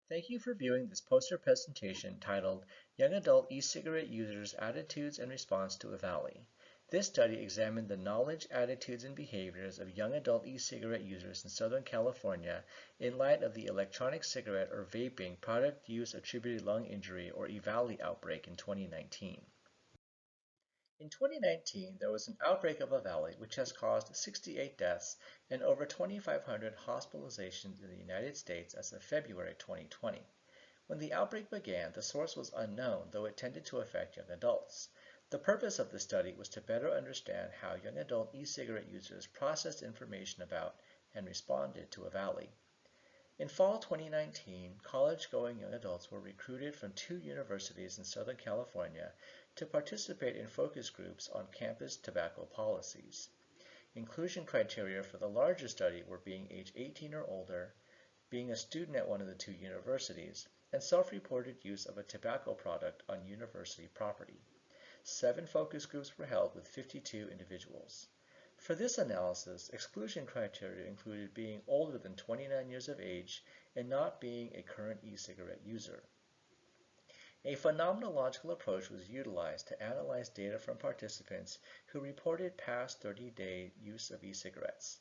Thank you for viewing this poster presentation titled Young Adult E-Cigarette Users' Attitudes and Response to EVALI. This study examined the knowledge, attitudes, and behaviors of young adult e-cigarette users in Southern California in light of the electronic cigarette or vaping product use attributed lung injury or EVALI outbreak in 2019. In 2019, there was an outbreak of EVALI which has caused 68 deaths and over 2,500 hospitalizations in the United States as of February 2020. When the outbreak began, the source was unknown, though it tended to affect young adults. The purpose of the study was to better understand how young adult e-cigarette users processed information about and responded to EVALI. In fall 2019, college-going young adults were recruited from 2 universities in Southern California to participate in focus groups on campus tobacco policies. Inclusion criteria for the larger study were being age 18 or older, being a student at one of the 2 universities, and self-reported use of a tobacco product on university property. 7 focus groups were held with 52 individuals. For this analysis, exclusion criteria included being older than 29 years of age and not being a current e-cigarette user. A phenomenological approach was utilized to analyze data from participants who reported past 30-day use of e-cigarettes.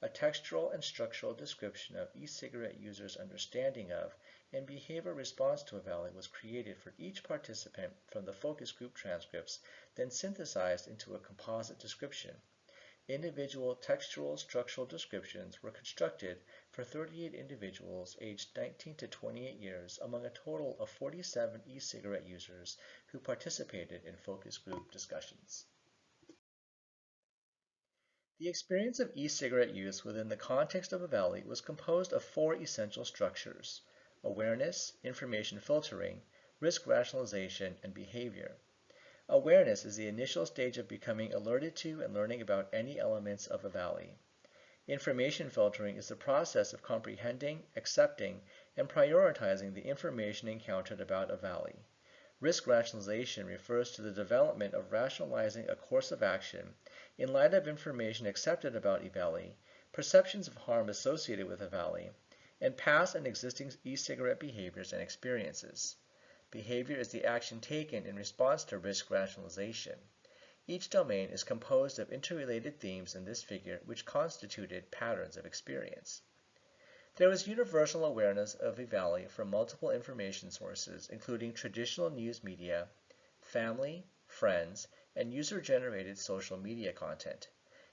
A textual and structural description of e-cigarette users' understanding of and behavior response to EVALI was created for each participant from the focus group transcripts, then synthesized into a composite description. Individual textual structural descriptions were constructed for 38 individuals aged 19 to 28 years among a total of 47 e-cigarette users who participated in focus group discussions. The experience of e-cigarette use within the context of EVALI was composed of 4 essential structures: awareness, information filtering, risk rationalization, and behavior. Awareness is the initial stage of becoming alerted to and learning about any elements of EVALI. Information filtering is the process of comprehending, accepting, and prioritizing the information encountered about EVALI. Risk rationalization refers to the development of rationalizing a course of action in light of information accepted about EVALI, perceptions of harm associated with EVALI, and past and existing e-cigarette behaviors and experiences. Behavior is the action taken in response to risk rationalization. Each domain is composed of interrelated themes in this figure which constituted patterns of experience. There was universal awareness of EVALI from multiple information sources, including traditional news media, family, friends, and user-generated social media content.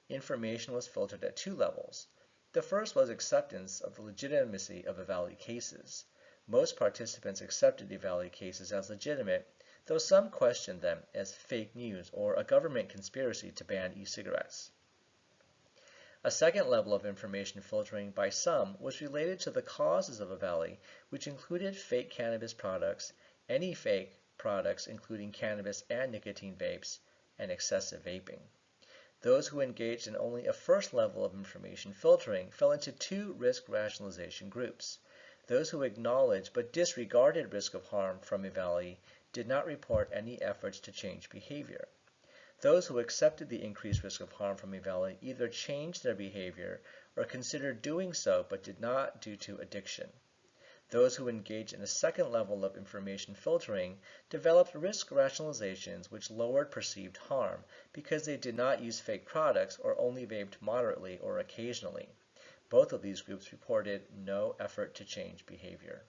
Information was filtered at 2 levels. The first was acceptance of the legitimacy of EVALI cases. Most participants accepted EVALI cases as legitimate, though some questioned them as fake news or a government conspiracy to ban e-cigarettes. A second level of information filtering by some was related to the causes of EVALI, which included fake cannabis products, any fake products including cannabis and nicotine vapes, and excessive vaping. Those who engaged in only a first level of information filtering fell into 2 risk rationalization groups. Those who acknowledged but disregarded risk of harm from EVALI did not report any efforts to change behavior. Those who accepted the increased risk of harm from EVALI either changed their behavior or considered doing so but did not due to addiction. Those who engaged in a second level of information filtering developed risk rationalizations which lowered perceived harm because they did not use fake products or only vaped moderately or occasionally. Both of these groups reported no effort to change behavior.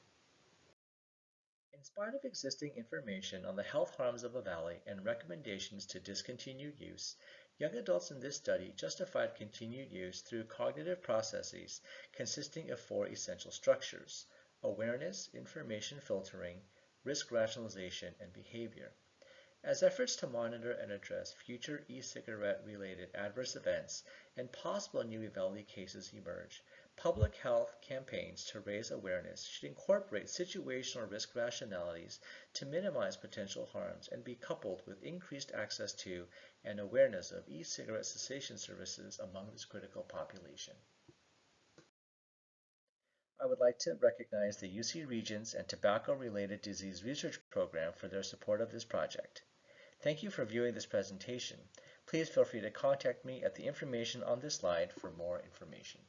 In spite of existing information on the health harms of EVALI and recommendations to discontinue use, young adults in this study justified continued use through cognitive processes consisting of 4 essential structures: awareness, information filtering, risk rationalization, and behavior. As efforts to monitor and address future e-cigarette-related adverse events and possible new EVALI cases emerge, public health campaigns to raise awareness should incorporate situational risk rationalities to minimize potential harms and be coupled with increased access to and awareness of e-cigarette cessation services among this critical population. I would like to recognize the UC Regents and Tobacco-Related Disease Research Program for their support of this project. Thank you for viewing this presentation. Please feel free to contact me at the information on this slide for more information.